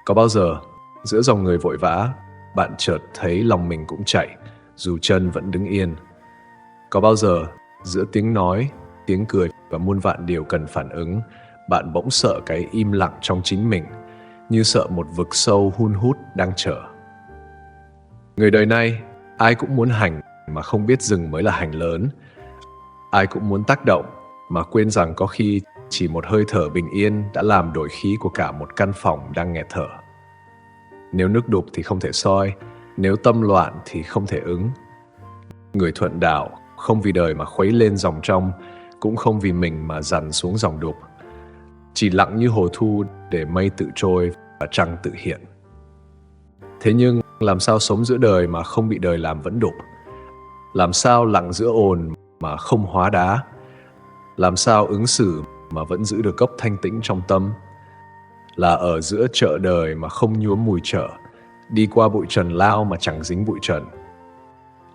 Có bao giờ, giữa dòng người vội vã, bạn chợt thấy lòng mình cũng chạy, dù chân vẫn đứng yên? Có bao giờ, giữa tiếng nói, tiếng cười và muôn vạn điều cần phản ứng, bạn bỗng sợ cái im lặng trong chính mình, như sợ một vực sâu hun hút đang chờ? Người đời nay, ai cũng muốn hành mà không biết dừng mới là hành lớn. Ai cũng muốn tác động mà quên rằng có khi chỉ một hơi thở bình yên đã làm đổi khí của cả một căn phòng đang nghẹt thở. Nếu nước đục thì không thể soi, nếu tâm loạn thì không thể ứng. Người thuận đạo không vì đời mà khuấy lên dòng trong, cũng không vì mình mà dằn xuống dòng đục. Chỉ lặng như hồ thu để mây tự trôi và trăng tự hiện. Thế nhưng làm sao sống giữa đời mà không bị đời làm vẫn đục? Làm sao lặng giữa ồn mà không hóa đá? Làm sao ứng xử mà vẫn giữ được gốc thanh tĩnh trong tâm? Là ở giữa chợ đời mà không nhuốm mùi chợ, đi qua bụi trần lao mà chẳng dính bụi trần.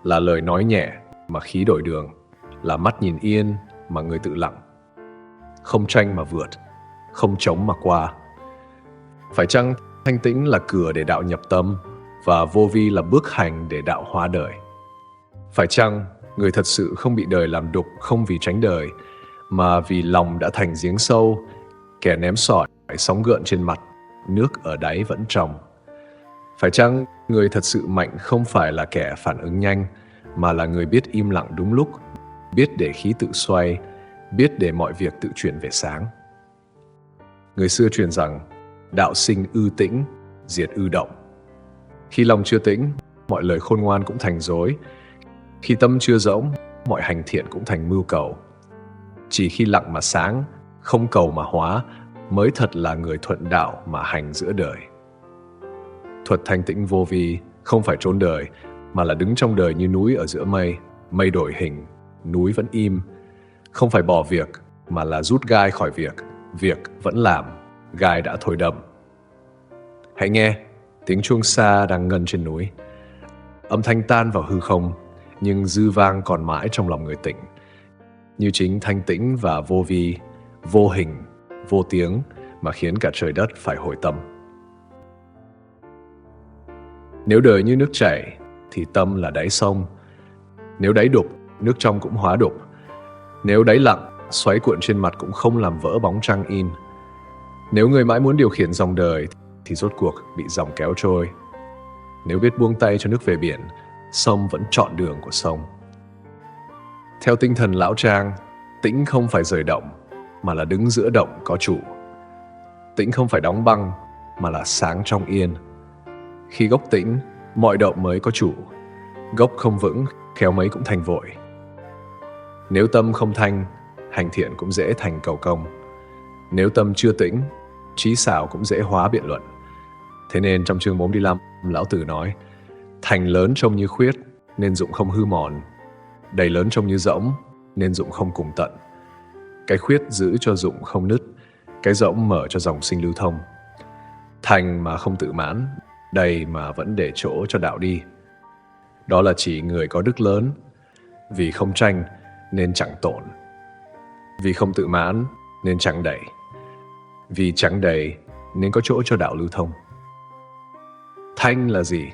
Là lời nói nhẹ mà khí đổi đường, là mắt nhìn yên mà người tự lặng. Không tranh mà vượt, không chống mà qua. Phải chăng thanh tĩnh là cửa để đạo nhập tâm, và vô vi là bước hành để đạo hóa đời? Phải chăng người thật sự không bị đời làm đục không vì tránh đời, mà vì lòng đã thành giếng sâu, kẻ ném sỏi sóng gợn trên mặt, nước ở đáy vẫn trong? Phải chăng người thật sự mạnh không phải là kẻ phản ứng nhanh, mà là người biết im lặng đúng lúc, biết để khí tự xoay, biết để mọi việc tự chuyển về sáng? Người xưa truyền rằng đạo sinh ư tĩnh, diệt ư động. Khi lòng chưa tĩnh, mọi lời khôn ngoan cũng thành dối. Khi tâm chưa rỗng, mọi hành thiện cũng thành mưu cầu. Chỉ khi lặng mà sáng, không cầu mà hóa, mới thật là người thuận đạo mà hành giữa đời. Thuật thanh tĩnh vô vi không phải trốn đời, mà là đứng trong đời như núi ở giữa mây. Mây đổi hình, núi vẫn im. Không phải bỏ việc, mà là rút gai khỏi việc. Việc vẫn làm, gai đã thôi đâm. Hãy nghe, tiếng chuông xa đang ngân trên núi. Âm thanh tan vào hư không, nhưng dư vang còn mãi trong lòng người tỉnh. Như chính thanh tĩnh và vô vi, vô hình, vô tiếng mà khiến cả trời đất phải hồi tâm. Nếu đời như nước chảy, thì tâm là đáy sông. Nếu đáy đục, nước trong cũng hóa đục. Nếu đáy lặng, xoáy cuộn trên mặt cũng không làm vỡ bóng trăng in. Nếu người mãi muốn điều khiển dòng đời, thì rốt cuộc bị dòng kéo trôi. Nếu biết buông tay cho nước về biển, sông vẫn chọn đường của sông. Theo tinh thần lão Trang, tĩnh không phải rời động, mà là đứng giữa động có chủ. Tĩnh không phải đóng băng, mà là sáng trong yên. Khi gốc tĩnh, mọi động mới có chủ. Gốc không vững, khéo mấy cũng thành vội. Nếu tâm không thanh, hành thiện cũng dễ thành cầu công. Nếu tâm chưa tĩnh, trí xảo cũng dễ hóa biện luận. Thế nên trong chương 45, Lão Tử nói: thành lớn trông như khuyết, nên dụng không hư mòn. Đầy lớn trông như rỗng, nên dụng không cùng tận. Cái khuyết giữ cho dụng không nứt, cái rỗng mở cho dòng sinh lưu thông. Thành mà không tự mãn, đầy mà vẫn để chỗ cho đạo đi. Đó là chỉ người có đức lớn. Vì không tranh nên chẳng tổn. Vì không tự mãn nên chẳng đầy. Vì chẳng đầy nên có chỗ cho đạo lưu thông. Thanh là gì?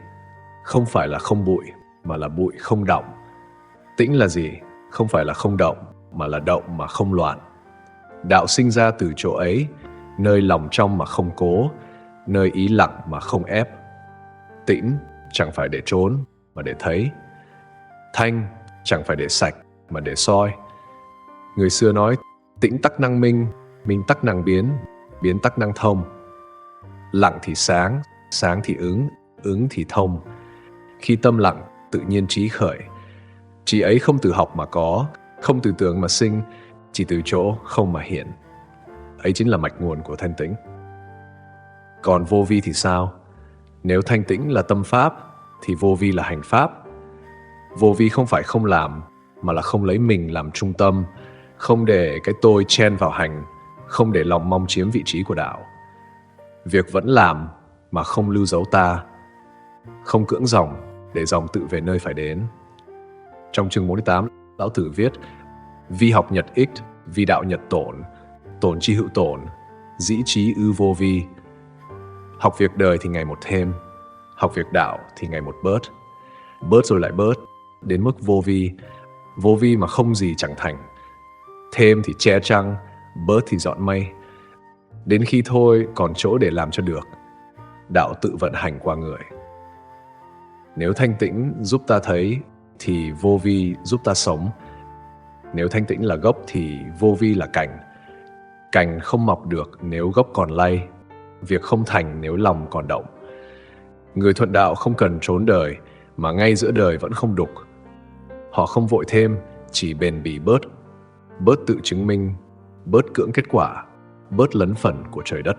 Không phải là không bụi, mà là bụi không động. Tĩnh là gì? Không phải là không động, mà là động mà không loạn. Đạo sinh ra từ chỗ ấy, nơi lòng trong mà không cố, nơi ý lặng mà không ép. Tĩnh chẳng phải để trốn, mà để thấy. Thanh chẳng phải để sạch, mà để soi. Người xưa nói: tĩnh tắc năng minh, minh tắc năng biến, biến tắc năng thông. Lặng thì sáng, sáng thì ứng thì thông. Khi tâm lặng, tự nhiên trí khởi. Trí ấy không từ học mà có, không từ tưởng mà sinh, chỉ từ chỗ không mà hiện. Ấy chính là mạch nguồn của thanh tĩnh. Còn vô vi thì sao? Nếu thanh tĩnh là tâm pháp, thì vô vi là hành pháp. Vô vi không phải không làm, mà là không lấy mình làm trung tâm, không để cái tôi chen vào hành, không để lòng mong chiếm vị trí của đạo. Việc vẫn làm mà không lưu dấu ta, không cưỡng dòng để dòng tự về nơi phải đến. Trong chương 48, Lão Tử viết: vi học nhật ích, vi đạo nhật tổn, tổn chi hữu tổn, dĩ trí ư vô vi. Học việc đời thì ngày một thêm, học việc đạo thì ngày một bớt. Bớt rồi lại bớt, đến mức vô vi mà không gì chẳng thành. Thêm thì che trăng, bớt thì dọn mây. Đến khi thôi còn chỗ để làm cho được. Đạo tự vận hành qua người. Nếu thanh tĩnh giúp ta thấy thì vô vi giúp ta sống. Nếu thanh tĩnh là gốc thì vô vi là cành. Cành không mọc được nếu gốc còn lay, việc không thành nếu lòng còn động. Người thuận đạo không cần trốn đời, mà ngay giữa đời vẫn không đục. Họ không vội thêm, chỉ bền bỉ bớt tự chứng minh, bớt cưỡng kết quả, bớt lấn phần của trời đất.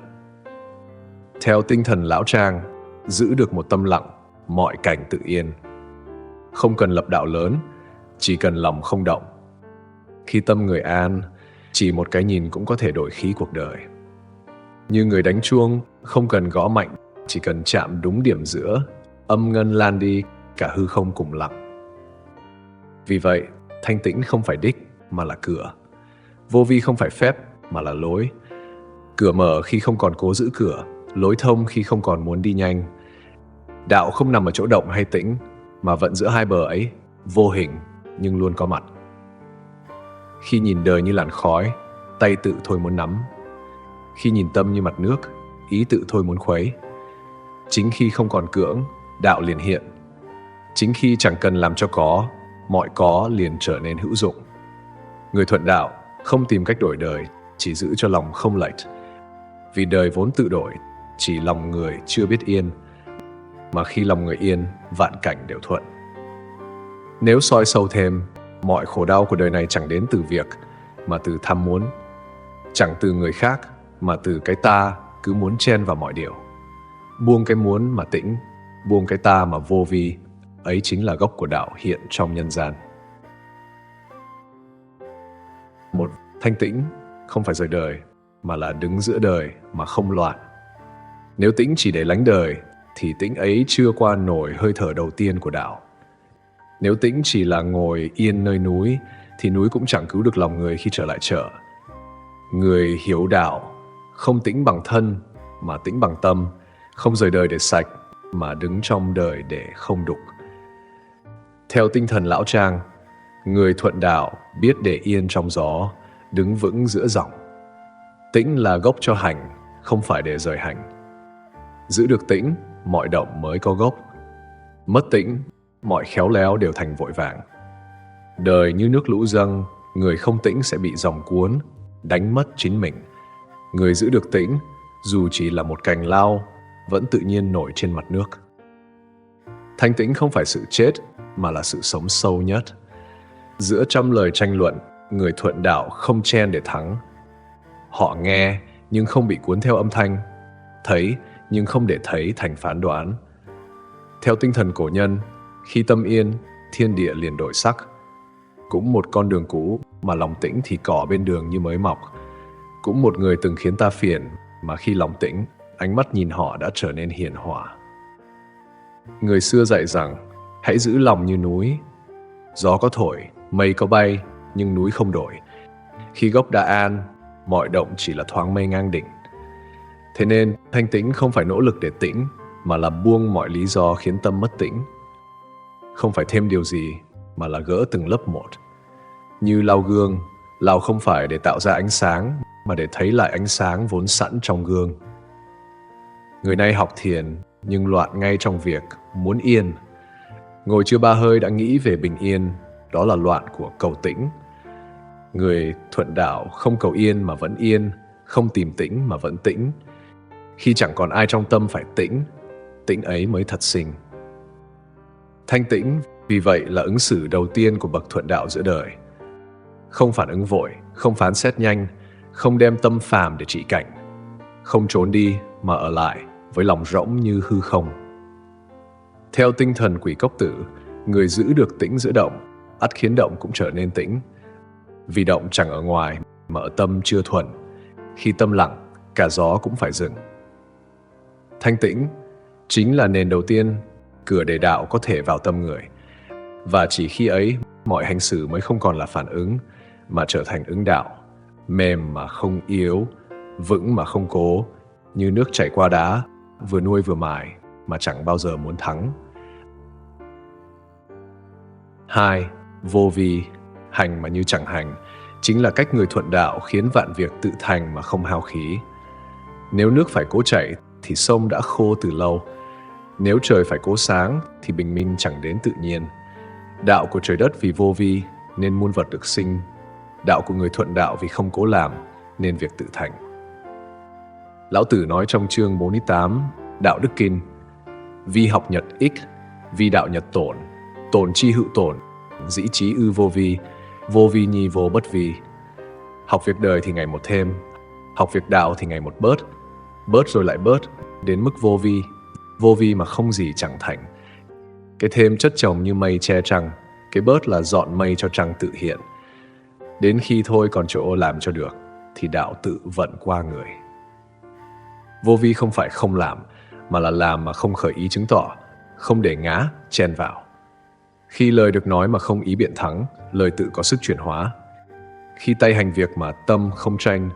Theo tinh thần lão Trang, giữ được một tâm lặng, mọi cảnh tự yên. Không cần lập đạo lớn, chỉ cần lòng không động. Khi tâm người an, chỉ một cái nhìn cũng có thể đổi khí cuộc đời. Như người đánh chuông, không cần gõ mạnh, chỉ cần chạm đúng điểm giữa, âm ngân lan đi, cả hư không cùng lặng. Vì vậy, thanh tĩnh không phải đích, mà là cửa. Vô vi không phải phép, mà là lối. Cửa mở khi không còn cố giữ cửa, lối thông khi không còn muốn đi nhanh. Đạo không nằm ở chỗ động hay tĩnh, mà vẫn giữa hai bờ ấy, vô hình nhưng luôn có mặt. Khi nhìn đời như làn khói, tay tự thôi muốn nắm. Khi nhìn tâm như mặt nước, ý tự thôi muốn khuấy. Chính khi không còn cưỡng, đạo liền hiện. Chính khi chẳng cần làm cho có, mọi có liền trở nên hữu dụng. Người thuận đạo không tìm cách đổi đời, chỉ giữ cho lòng không lệch. Vì đời vốn tự đổi, chỉ lòng người chưa biết yên. Mà khi lòng người yên, vạn cảnh đều thuận. Nếu soi sâu thêm, mọi khổ đau của đời này chẳng đến từ việc, mà từ tham muốn. Chẳng từ người khác, mà từ cái ta cứ muốn chen vào mọi điều. Buông cái muốn mà tĩnh, buông cái ta mà vô vi, ấy chính là gốc của đạo hiện trong nhân gian. Một, thanh tĩnh không phải rời đời, mà là đứng giữa đời mà không loạn. Nếu tĩnh chỉ để lánh đời, thì tĩnh ấy chưa qua nổi hơi thở đầu tiên của đạo. Nếu tĩnh chỉ là ngồi yên nơi núi, thì núi cũng chẳng cứu được lòng người khi trở lại chợ. Người hiểu đạo, không tĩnh bằng thân, mà tĩnh bằng tâm, không rời đời để sạch, mà đứng trong đời để không đục. Theo tinh thần lão Trang, người thuận đạo biết để yên trong gió, đứng vững giữa dòng. Tĩnh là gốc cho hành, không phải để rời hành. Giữ được tĩnh, mọi động mới có gốc. Mất tĩnh, mọi khéo léo đều thành vội vàng. Đời như nước lũ dâng, người không tĩnh sẽ bị dòng cuốn, đánh mất chính mình. Người giữ được tĩnh, dù chỉ là một cành lao, vẫn tự nhiên nổi trên mặt nước. Thanh tĩnh không phải sự chết, mà là sự sống sâu nhất. Giữa trăm lời tranh luận, người thuận đạo không chen để thắng. Họ nghe, nhưng không bị cuốn theo âm thanh. Thấy, nhưng không để thấy thành phán đoán. Theo tinh thần cổ nhân, khi tâm yên, thiên địa liền đổi sắc. Cũng một con đường cũ, mà lòng tĩnh thì cỏ bên đường như mới mọc. Cũng một người từng khiến ta phiền, mà khi lòng tĩnh, ánh mắt nhìn họ đã trở nên hiền hòa. Người xưa dạy rằng, hãy giữ lòng như núi. Gió có thổi, mây có bay, nhưng núi không đổi. Khi gốc đã an, mọi động chỉ là thoáng mây ngang đỉnh. Thế nên, thanh tĩnh không phải nỗ lực để tĩnh, mà là buông mọi lý do khiến tâm mất tĩnh. Không phải thêm điều gì, mà là gỡ từng lớp một. Như lau gương, lau không phải để tạo ra ánh sáng, mà để thấy lại ánh sáng vốn sẵn trong gương. Người nay học thiền, nhưng loạn ngay trong việc muốn yên. Ngồi chưa ba hơi đã nghĩ về bình yên, đó là loạn của cầu tĩnh. Người thuận đạo không cầu yên mà vẫn yên, không tìm tĩnh mà vẫn tĩnh. Khi chẳng còn ai trong tâm phải tĩnh, tĩnh ấy mới thật sinh. Thanh tĩnh vì vậy là ứng xử đầu tiên của bậc thuận đạo giữa đời. Không phản ứng vội, không phán xét nhanh, không đem tâm phàm để trị cảnh. Không trốn đi mà ở lại với lòng rỗng như hư không. Theo tinh thần Quỷ Cốc Tử, người giữ được tĩnh giữa động, ắt khiến động cũng trở nên tĩnh. Vì động chẳng ở ngoài mà ở tâm chưa thuần. Khi tâm lặng, cả gió cũng phải dừng. Thanh tĩnh chính là nền đầu tiên, cửa để đạo có thể vào tâm người. Và chỉ khi ấy, mọi hành xử mới không còn là phản ứng, mà trở thành ứng đạo. Mềm mà không yếu, vững mà không cố, như nước chảy qua đá, vừa nuôi vừa mài, mà chẳng bao giờ muốn thắng. 2. Vô vi, hành mà như chẳng hành, chính là cách người thuận đạo khiến vạn việc tự thành mà không hao khí. Nếu nước phải cố chảy thì sông đã khô từ lâu. Nếu trời phải cố sáng thì bình minh chẳng đến tự nhiên. Đạo của trời đất vì vô vi nên muôn vật được sinh. Đạo của người thuận đạo vì không cố làm nên việc tự thành. Lão Tử nói trong chương 48 Đạo Đức Kinh: vi học nhật ích, vi đạo nhật tổn, tổn chi hữu tổn, dĩ trí ư vô vi nhi vô bất vi. Học việc đời thì ngày một thêm, học việc đạo thì ngày một bớt rồi lại bớt, đến mức vô vi mà không gì chẳng thành. Cái thêm chất chồng như mây che trăng, cái bớt là dọn mây cho trăng tự hiện. Đến khi thôi còn chỗ làm cho được, thì đạo tự vận qua người. Vô vi không phải không làm, mà là làm mà không khởi ý chứng tỏ, không để ngã, chen vào. Khi lời được nói mà không ý biện thắng, lời tự có sức chuyển hóa. Khi tay hành việc mà tâm không tranh,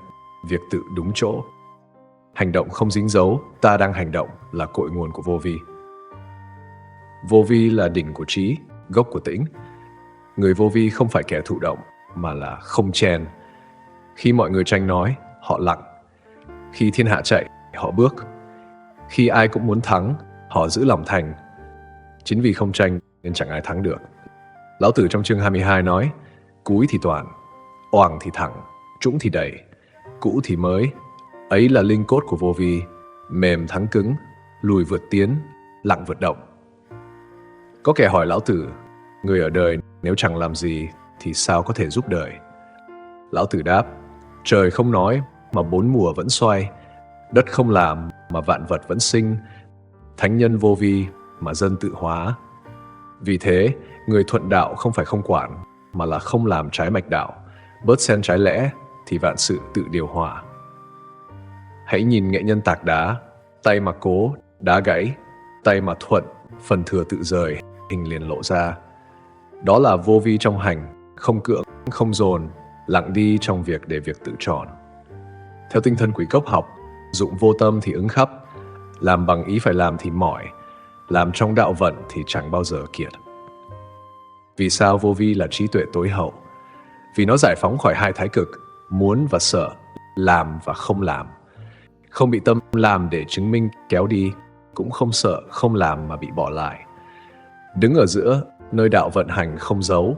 việc tự đúng chỗ. Hành động không dính dấu, ta đang hành động là cội nguồn của vô vi. Vô vi là đỉnh của trí, gốc của tĩnh. Người vô vi không phải kẻ thụ động, mà là không chen. Khi mọi người tranh nói, họ lặng. Khi thiên hạ chạy, họ bước. Khi ai cũng muốn thắng, họ giữ lòng thành. Chính vì không tranh nên chẳng ai thắng được. Lão Tử trong chương 22 nói: cúi thì toàn, oàng thì thẳng, trũng thì đẩy, cũ thì mới. Ấy là linh cốt của vô vi, mềm thắng cứng, lùi vượt tiến, lặng vượt động. Có kẻ hỏi Lão Tử: người ở đời nếu chẳng làm gì thì sao có thể giúp đời? Lão Tử đáp: trời không nói mà bốn mùa vẫn xoay, đất không làm mà vạn vật vẫn sinh, thánh nhân vô vi mà dân tự hóa. Vì thế, người thuận đạo không phải không quản, mà là không làm trái mạch đạo, bớt xen trái lẽ thì vạn sự tự điều hòa. Hãy nhìn nghệ nhân tạc đá, tay mà cố, đá gãy, tay mà thuận, phần thừa tự rời, hình liền lộ ra. Đó là vô vi trong hành, không cưỡng, không dồn, lặng đi trong việc để việc tự tròn. Theo tinh thần Quý Cốc học, dụng vô tâm thì ứng khắp, làm bằng ý phải làm thì mỏi, làm trong đạo vận thì chẳng bao giờ kiệt. Vì sao vô vi là trí tuệ tối hậu? Vì nó giải phóng khỏi hai thái cực, muốn và sợ, làm và không làm. Không bị tâm làm để chứng minh kéo đi, cũng không sợ không làm mà bị bỏ lại. Đứng ở giữa, nơi đạo vận hành không giấu.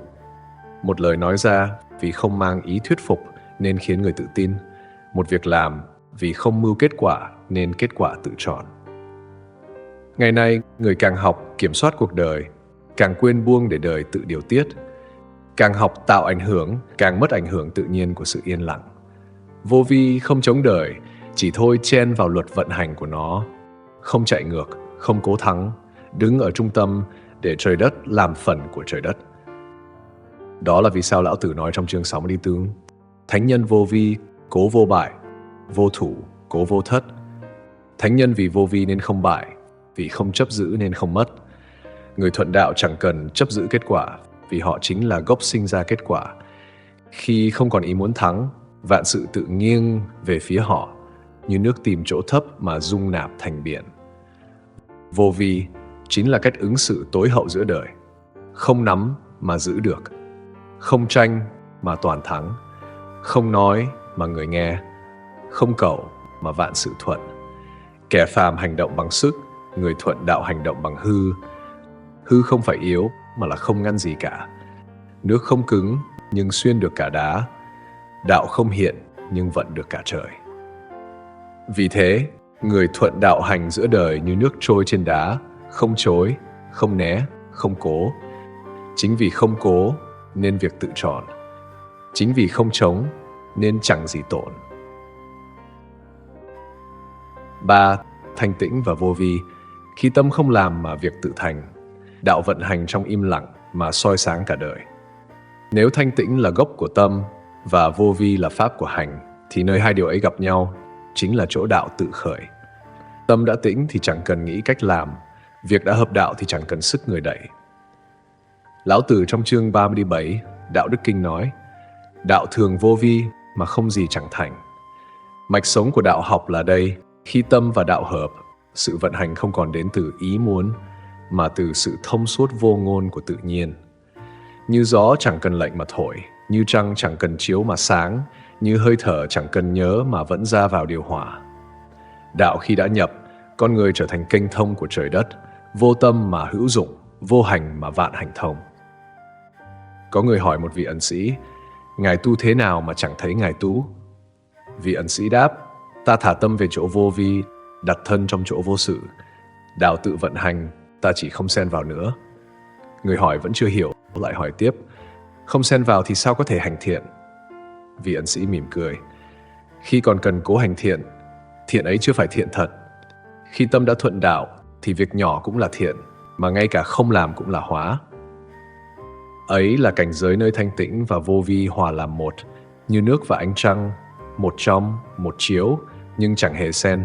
Một lời nói ra vì không mang ý thuyết phục nên khiến người tự tin. Một việc làm vì không mưu kết quả nên kết quả tự tròn. Ngày nay, người càng học kiểm soát cuộc đời, càng quên buông để đời tự điều tiết. Càng học tạo ảnh hưởng, càng mất ảnh hưởng tự nhiên của sự yên lặng. Vô vi không chống đời, chỉ thôi chen vào luật vận hành của nó. Không chạy ngược, không cố thắng, đứng ở trung tâm để trời đất làm phần của trời đất. Đó là vì sao Lão Tử nói trong chương 64: thánh nhân vô vi, cố vô bại, vô thủ, cố vô thất. Thánh nhân vì vô vi nên không bại, vì không chấp giữ nên không mất. Người thuận đạo chẳng cần chấp giữ kết quả, vì họ chính là gốc sinh ra kết quả. Khi không còn ý muốn thắng, vạn sự tự nghiêng về phía họ, như nước tìm chỗ thấp mà dung nạp thành biển. Vô vi chính là cách ứng xử tối hậu giữa đời. Không nắm mà giữ được, không tranh mà toàn thắng, không nói mà người nghe, không cầu mà vạn sự thuận. Kẻ phàm hành động bằng sức, người thuận đạo hành động bằng hư. Hư không phải yếu mà là không ngăn gì cả. Nước không cứng nhưng xuyên được cả đá. Đạo không hiện nhưng vận được cả trời. Vì thế, người thuận đạo hành giữa đời như nước trôi trên đá, không chối, không né, không cố. Chính vì không cố nên việc tự tròn. Chính vì không chống nên chẳng gì tổn. 3. Thanh tĩnh và vô vi. Khi tâm không làm mà việc tự thành, đạo vận hành trong im lặng mà soi sáng cả đời. Nếu thanh tĩnh là gốc của tâm và vô vi là pháp của hành, thì nơi hai điều ấy gặp nhau chính là chỗ đạo tự khởi. Tâm đã tĩnh thì chẳng cần nghĩ cách làm, việc đã hợp đạo thì chẳng cần sức người đẩy. Lão Tử trong chương 37 Đạo Đức Kinh nói: đạo thường vô vi mà không gì chẳng thành. Mạch sống của đạo học là đây: khi tâm và đạo hợp, Sự vận hành không còn đến từ ý muốn, mà từ sự thông suốt vô ngôn của tự nhiên. Như gió chẳng cần lệnh mà thổi, như trăng chẳng cần chiếu mà sáng, như hơi thở chẳng cần nhớ mà vẫn ra vào điều hòa. Đạo khi đã nhập, con người trở thành kênh thông của trời đất, vô tâm mà hữu dụng, vô hành mà vạn hành thông. Có người hỏi một vị ẩn sĩ, Ngài tu thế nào mà chẳng thấy Ngài tu? Vị ẩn sĩ đáp, ta thả tâm về chỗ vô vi, đặt thân trong chỗ vô sự. Đạo tự vận hành, ta chỉ không xen vào nữa. Người hỏi vẫn chưa hiểu, lại hỏi tiếp, không xen vào thì sao có thể hành thiện? Vị ẩn sĩ mỉm cười, khi còn cần cố hành thiện, thiện ấy chưa phải thiện thật. Khi tâm đã thuận đạo, thì việc nhỏ cũng là thiện, mà ngay cả không làm cũng là hóa. Ấy là cảnh giới nơi thanh tĩnh và vô vi hòa làm một, như nước và ánh trăng, một trong, một chiếu, nhưng chẳng hề xen.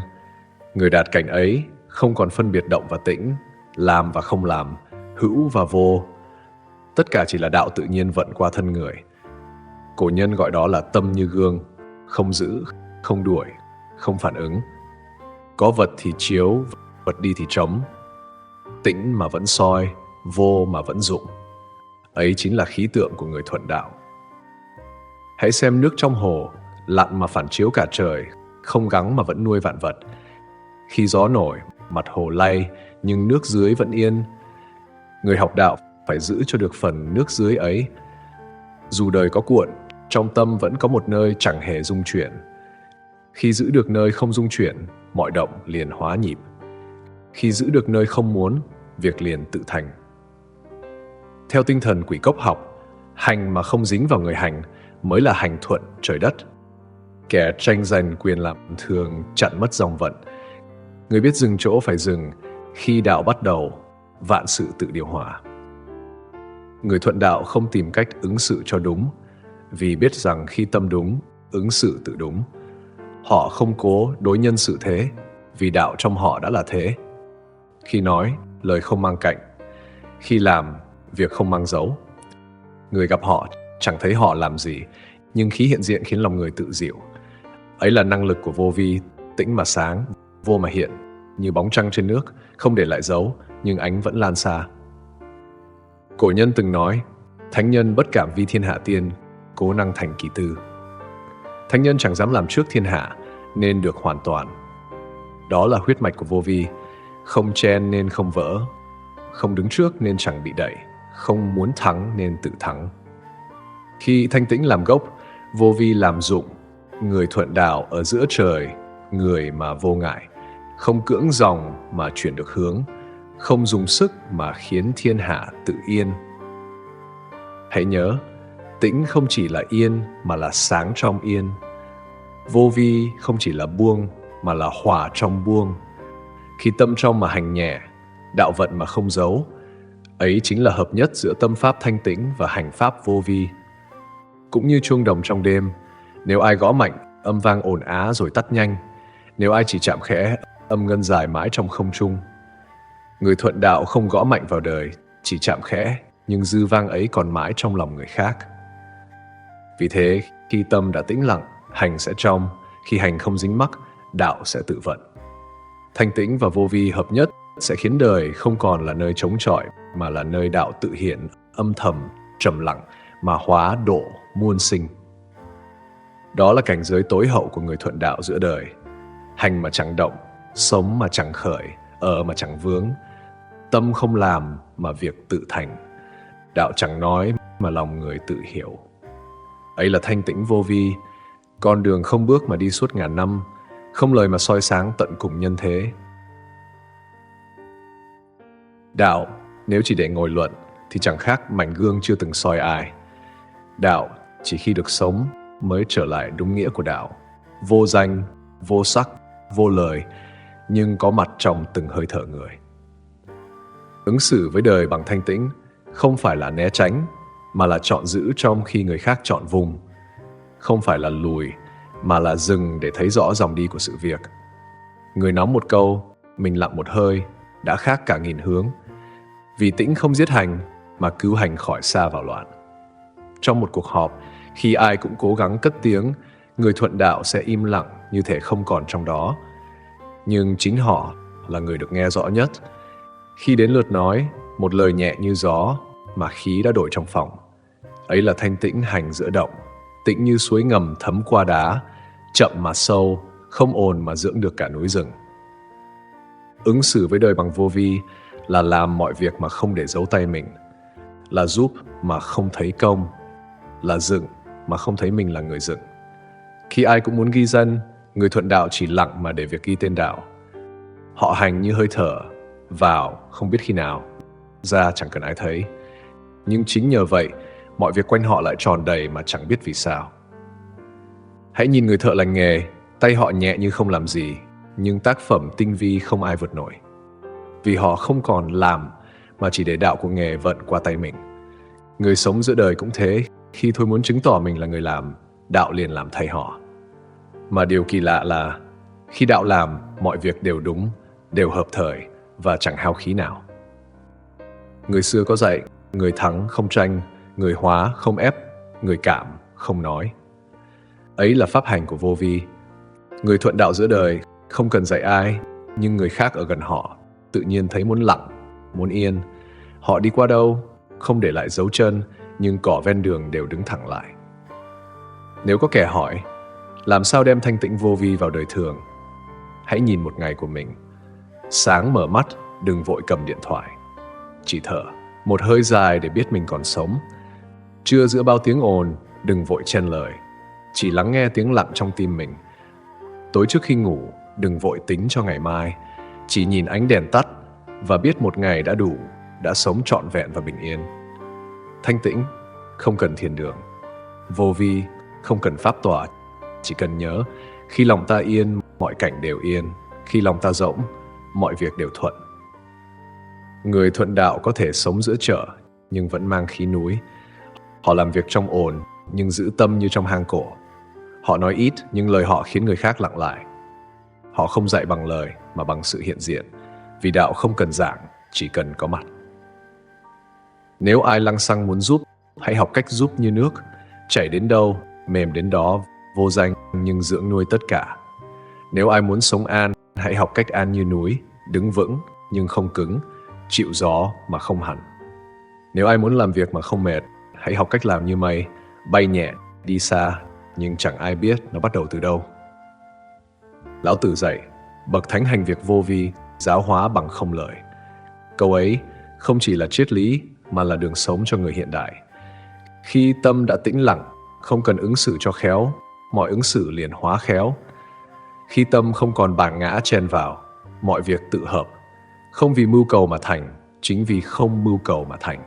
Người đạt cảnh ấy không còn phân biệt động và tĩnh, làm và không làm, hữu và vô. Tất cả chỉ là đạo tự nhiên vận qua thân người. Cổ nhân gọi đó là tâm như gương, không giữ, không đuổi, không phản ứng. Có vật thì chiếu, vật đi thì trống. Tĩnh mà vẫn soi, vô mà vẫn dụng. Ấy chính là khí tượng của người thuận đạo. Hãy xem nước trong hồ, lặn mà phản chiếu cả trời, không gắng mà vẫn nuôi vạn vật. Khi gió nổi, mặt hồ lay, nhưng nước dưới vẫn yên. Người học đạo phải giữ cho được phần nước dưới ấy. Dù đời có cuộn, trong tâm vẫn có một nơi chẳng hề rung chuyển. Khi giữ được nơi không rung chuyển, mọi động liền hóa nhịp. Khi giữ được nơi không muốn, việc liền tự thành. Theo tinh thần Quỷ Cốc học, hành mà không dính vào người hành mới là hành thuận trời đất. Kẻ tranh giành quyền làm thường chặn mất dòng vận. Người biết dừng chỗ phải dừng, khi đạo bắt đầu, vạn sự tự điều hòa. Người thuận đạo không tìm cách ứng xử cho đúng, vì biết rằng khi tâm đúng, ứng xử tự đúng. Họ không cố đối nhân xử thế, vì đạo trong họ đã là thế. Khi nói, lời không mang cạnh. Khi làm, việc không mang dấu. Người gặp họ chẳng thấy họ làm gì, nhưng khí hiện diện khiến lòng người tự dịu. Ấy là năng lực của vô vi, tĩnh mà sáng, vô mà hiện, như bóng trăng trên nước, không để lại dấu, nhưng ánh vẫn lan xa. Cổ nhân từng nói, thánh nhân bất cảm vi thiên hạ tiên, cố năng thành kỳ tư. Thánh nhân chẳng dám làm trước thiên hạ, nên được hoàn toàn. Đó là huyết mạch của vô vi, không chen nên không vỡ, không đứng trước nên chẳng bị đẩy, không muốn thắng nên tự thắng. Khi thanh tĩnh làm gốc, vô vi làm dụng, người thuận đạo ở giữa trời, người mà vô ngại, không cưỡng dòng mà chuyển được hướng, không dùng sức mà khiến thiên hạ tự yên. Hãy nhớ, tĩnh không chỉ là yên mà là sáng trong yên. Vô vi không chỉ là buông mà là hòa trong buông. Khi tâm trong mà hành nhẹ, đạo vận mà không giấu, ấy chính là hợp nhất giữa tâm pháp thanh tĩnh và hành pháp vô vi. Cũng như chuông đồng trong đêm, nếu ai gõ mạnh, âm vang ồn á rồi tắt nhanh. Nếu ai chỉ chạm khẽ, âm ngân dài mãi trong không trung. Người thuận đạo không gõ mạnh vào đời, chỉ chạm khẽ, nhưng dư vang ấy còn mãi trong lòng người khác. Vì thế, khi tâm đã tĩnh lặng, hành sẽ trong. Khi hành không dính mắc, đạo sẽ tự vận. Thanh tĩnh và vô vi hợp nhất sẽ khiến đời không còn là nơi chống chọi, mà là nơi đạo tự hiện, âm thầm, trầm lặng, mà hóa độ muôn sinh. Đó là cảnh giới tối hậu của người thuận đạo giữa đời. Hành mà chẳng động, sống mà chẳng khởi, ở mà chẳng vướng. Tâm không làm mà việc tự thành. Đạo chẳng nói mà lòng người tự hiểu. Ấy là thanh tĩnh vô vi, con đường không bước mà đi suốt ngàn năm, không lời mà soi sáng tận cùng nhân thế. Đạo, nếu chỉ để ngồi luận, thì chẳng khác mảnh gương chưa từng soi ai. Đạo, chỉ khi được sống, mới trở lại đúng nghĩa của đạo. Vô danh, vô sắc, vô lời, nhưng có mặt trong từng hơi thở người. Ứng xử với đời bằng thanh tĩnh, không phải là né tránh, mà là chọn giữ trong khi người khác chọn vùng. Không phải là lùi, mà là dừng để thấy rõ dòng đi của sự việc. Người nói một câu, mình lặng một hơi, đã khác cả nghìn hướng. Vì tĩnh không giết hành, mà cứu hành khỏi xa vào loạn. Trong một cuộc họp, khi ai cũng cố gắng cất tiếng, người thuận đạo sẽ im lặng như thể không còn trong đó. Nhưng chính họ là người được nghe rõ nhất. Khi đến lượt nói, một lời nhẹ như gió mà khí đã đổi trong phòng. Ấy là thanh tĩnh hành giữa động, tĩnh như suối ngầm thấm qua đá, chậm mà sâu, không ồn mà dưỡng được cả núi rừng. Ứng xử với đời bằng vô vi là làm mọi việc mà không để giấu tay mình, là giúp mà không thấy công, là dựng mà không thấy mình là người dựng. Khi ai cũng muốn ghi danh, người thuận đạo chỉ lặng mà để việc ghi tên đạo. Họ hành như hơi thở, vào không biết khi nào, ra chẳng cần ai thấy. Nhưng chính nhờ vậy, mọi việc quanh họ lại tròn đầy mà chẳng biết vì sao. Hãy nhìn người thợ lành nghề, tay họ nhẹ như không làm gì, nhưng tác phẩm tinh vi không ai vượt nổi. Vì họ không còn làm mà chỉ để đạo của nghề vận qua tay mình. Người sống giữa đời cũng thế, khi thôi muốn chứng tỏ mình là người làm, đạo liền làm thay họ. Mà điều kỳ lạ là khi đạo làm, mọi việc đều đúng, đều hợp thời và chẳng hao khí nào. Người xưa có dạy, người thắng không tranh, người hóa không ép, người cảm không nói. Ấy là pháp hành của vô vi. Người thuận đạo giữa đời không cần dạy ai, nhưng người khác ở gần họ tự nhiên thấy muốn lặng, muốn yên. Họ đi qua đâu, không để lại dấu chân, nhưng cỏ ven đường đều đứng thẳng lại. Nếu có kẻ hỏi, làm sao đem thanh tĩnh vô vi vào đời thường? Hãy nhìn một ngày của mình. Sáng mở mắt, đừng vội cầm điện thoại. Chỉ thở, một hơi dài để biết mình còn sống. Trưa giữa bao tiếng ồn, đừng vội chen lời. Chỉ lắng nghe tiếng lặng trong tim mình. Tối trước khi ngủ, đừng vội tính cho ngày mai. Chỉ nhìn ánh đèn tắt và biết một ngày đã đủ, đã sống trọn vẹn và bình yên. Thanh tĩnh, không cần thiền đường. Vô vi, không cần pháp tỏa. Chỉ cần nhớ, khi lòng ta yên, mọi cảnh đều yên. Khi lòng ta rỗng, mọi việc đều thuận. Người thuận đạo có thể sống giữa chợ, nhưng vẫn mang khí núi. Họ làm việc trong ồn, nhưng giữ tâm như trong hang cổ. Họ nói ít, nhưng lời họ khiến người khác lặng lại. Họ không dạy bằng lời, mà bằng sự hiện diện. Vì đạo không cần giảng, chỉ cần có mặt. Nếu ai lăng xăng muốn giúp, hãy học cách giúp như nước. Chảy đến đâu, mềm đến đó, vô danh nhưng dưỡng nuôi tất cả. Nếu ai muốn sống an, hãy học cách an như núi, đứng vững nhưng không cứng, chịu gió mà không hẳn. Nếu ai muốn làm việc mà không mệt, hãy học cách làm như mây, bay nhẹ, đi xa, nhưng chẳng ai biết nó bắt đầu từ đâu. Lão Tử dạy, bậc thánh hành việc vô vi, giáo hóa bằng không lời. Câu ấy không chỉ là triết lý mà là đường sống cho người hiện đại. Khi tâm đã tĩnh lặng, không cần ứng xử cho khéo, mọi ứng xử liền hóa khéo. Khi tâm không còn bản ngã chen vào, mọi việc tự hợp. Không vì mưu cầu mà thành, chính vì không mưu cầu mà thành.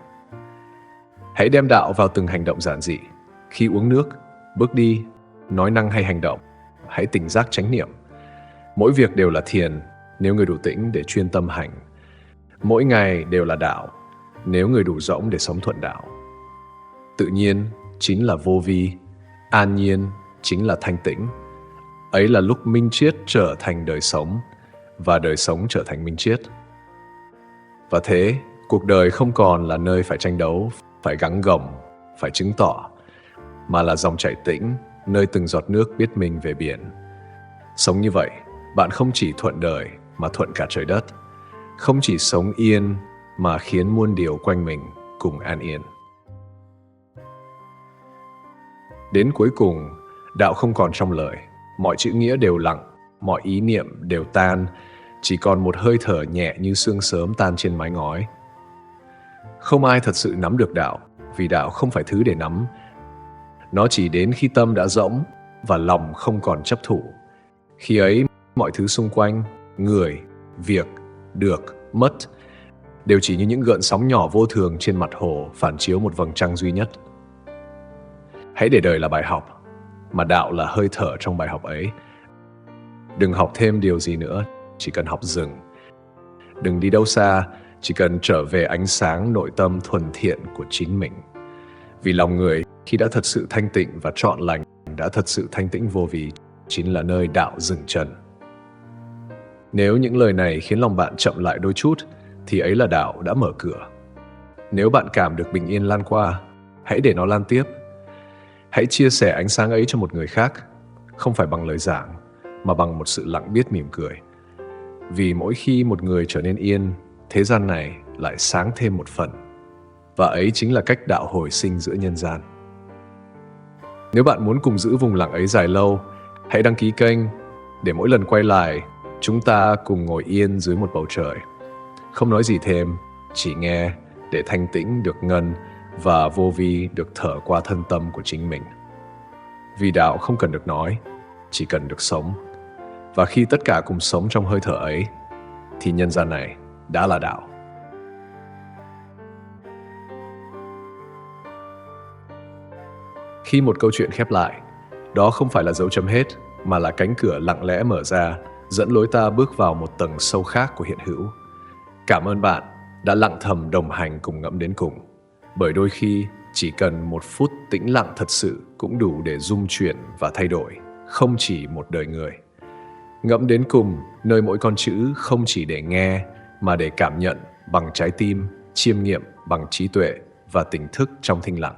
Hãy đem đạo vào từng hành động giản dị. Khi uống nước, bước đi, nói năng hay hành động, hãy tỉnh giác chánh niệm. Mỗi việc đều là thiền, nếu người đủ tĩnh để chuyên tâm hành. Mỗi ngày đều là đạo, nếu người đủ rỗng để sống thuận đạo. Tự nhiên chính là vô vi, an nhiên chính là thanh tĩnh. Ấy là lúc minh triết trở thành đời sống, và đời sống trở thành minh triết. Và thế, cuộc đời không còn là nơi phải tranh đấu, phải gắng gồng, phải chứng tỏ, mà là dòng chảy tĩnh, nơi từng giọt nước biết mình về biển. Sống như vậy, bạn không chỉ thuận đời mà thuận cả trời đất, không chỉ sống yên mà khiến muôn điều quanh mình cùng an yên. Đến cuối cùng, đạo không còn trong lời, mọi chữ nghĩa đều lặng, mọi ý niệm đều tan, chỉ còn một hơi thở nhẹ như sương sớm tan trên mái ngói. Không ai thật sự nắm được đạo, vì đạo không phải thứ để nắm. Nó chỉ đến khi tâm đã rỗng và lòng không còn chấp thủ. Khi ấy, mọi thứ xung quanh, người, việc, được, mất, đều chỉ như những gợn sóng nhỏ vô thường trên mặt hồ phản chiếu một vầng trăng duy nhất. Hãy để đời là bài học, mà đạo là hơi thở trong bài học ấy. Đừng học thêm điều gì nữa, chỉ cần học dừng. Đừng đi đâu xa, chỉ cần trở về ánh sáng nội tâm thuần thiện của chính mình. Vì lòng người khi đã thật sự thanh tịnh và trọn lành, đã thật sự thanh tĩnh vô vi, chính là nơi đạo dừng chân. Nếu những lời này khiến lòng bạn chậm lại đôi chút, thì ấy là đạo đã mở cửa. Nếu bạn cảm được bình yên lan qua, hãy để nó lan tiếp. Hãy chia sẻ ánh sáng ấy cho một người khác, không phải bằng lời giảng, mà bằng một sự lặng biết mỉm cười. Vì mỗi khi một người trở nên yên, thế gian này lại sáng thêm một phần. Và ấy chính là cách đạo hồi sinh giữa nhân gian. Nếu bạn muốn cùng giữ vùng lặng ấy dài lâu, hãy đăng ký kênh để mỗi lần quay lại, chúng ta cùng ngồi yên dưới một bầu trời. Không nói gì thêm, chỉ nghe để thanh tĩnh được ngân và vô vi được thở qua thân tâm của chính mình. Vì đạo không cần được nói, chỉ cần được sống. Và khi tất cả cùng sống trong hơi thở ấy, thì nhân gian này đã là đạo. Khi một câu chuyện khép lại, đó không phải là dấu chấm hết, mà là cánh cửa lặng lẽ mở ra, dẫn lối ta bước vào một tầng sâu khác của hiện hữu. Cảm ơn bạn đã lặng thầm đồng hành cùng Ngẫm đến cùng. Bởi đôi khi, chỉ cần một phút tĩnh lặng thật sự cũng đủ để rung chuyển và thay đổi, không chỉ một đời người. Ngẫm đến cùng, nơi mỗi con chữ không chỉ để nghe, mà để cảm nhận bằng trái tim, chiêm nghiệm bằng trí tuệ và tỉnh thức trong thinh lặng.